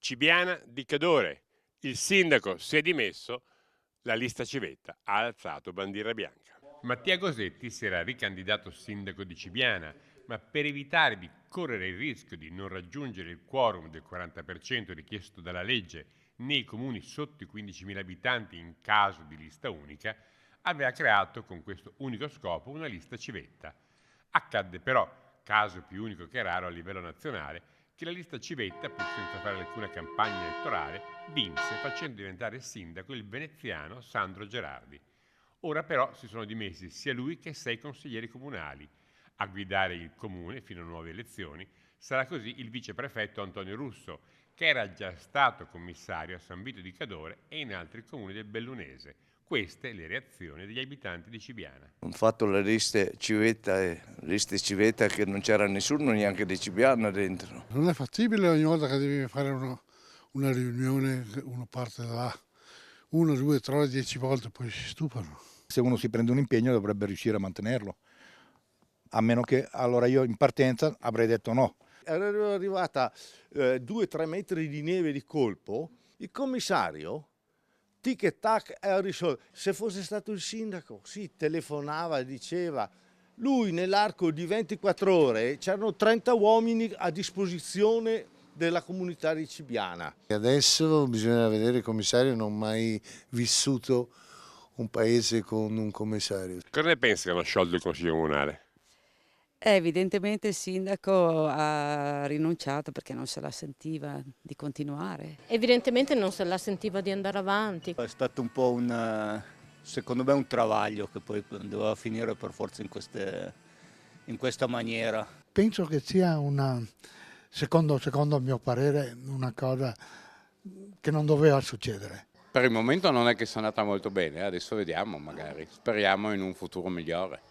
Cibiana di Cadore. Il sindaco si è dimesso, la lista civetta ha alzato bandiera bianca. Mattia Gosetti si era ricandidato sindaco di Cibiana, ma per evitare di correre il rischio di non raggiungere il quorum del 40% richiesto dalla legge nei comuni sotto i 15.000 abitanti in caso di lista unica, aveva creato con questo unico scopo una lista civetta. Accadde però, caso più unico che raro a livello nazionale, che la lista civetta, pur senza fare alcuna campagna elettorale, vinse facendo diventare sindaco il veneziano Sandro Gerardi. Ora però si sono dimessi sia lui che 6 consiglieri comunali. A guidare il comune fino a nuove elezioni sarà così il viceprefetto Antonio Russo, che era già stato commissario a San Vito di Cadore e in altri comuni del Bellunese. Queste le reazioni degli abitanti di Cibiana. Ho fatto le liste civetta che non c'era nessuno neanche di Cibiana dentro. Non è fattibile ogni volta che devi fare una riunione, uno parte da là, 1, 2, 3, 10 volte, poi si stufano. Se uno si prende un impegno dovrebbe riuscire a mantenerlo, a meno che allora io in partenza avrei detto no. Era arrivata 2-3 metri di neve di colpo, il commissario tic e tac ha risolto. Se fosse stato il sindaco, sì, telefonava, diceva. Lui nell'arco di 24 ore c'erano 30 uomini a disposizione della comunità di Cibiana. Adesso bisogna vedere, il commissario non ha mai vissuto un paese con un commissario. Cosa ne pensi che hanno sciolto il Consiglio Comunale? Evidentemente il sindaco ha rinunciato perché non se la sentiva di continuare. Evidentemente non se la sentiva di andare avanti. È stato un po' secondo me un travaglio che poi doveva finire per forza in questa maniera. Penso che sia secondo il mio parere, una cosa che non doveva succedere. Per il momento non è che sia andata molto bene, adesso vediamo magari, speriamo in un futuro migliore.